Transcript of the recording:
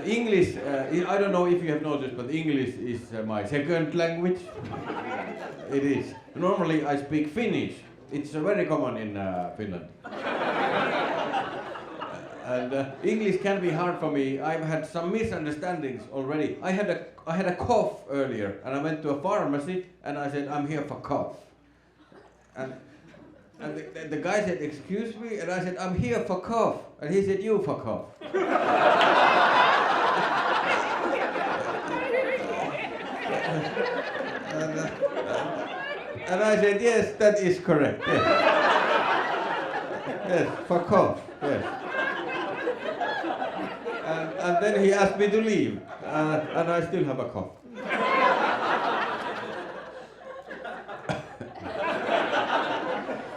English, I don't know if you have noticed, but English is my second language. It is. Normally I speak Finnish. It's very common in Finland. And English can be hard for me. I've had some misunderstandings already. I had a cough earlier, and I went to a pharmacy, and I said, I'm here for cough. And the guy said, excuse me, and I said, I'm here for cough. And he said, you for cough. And I said, yes, that is correct. Yes, yes, for cough, yes. And then he asked me to leave, and I still have a cough.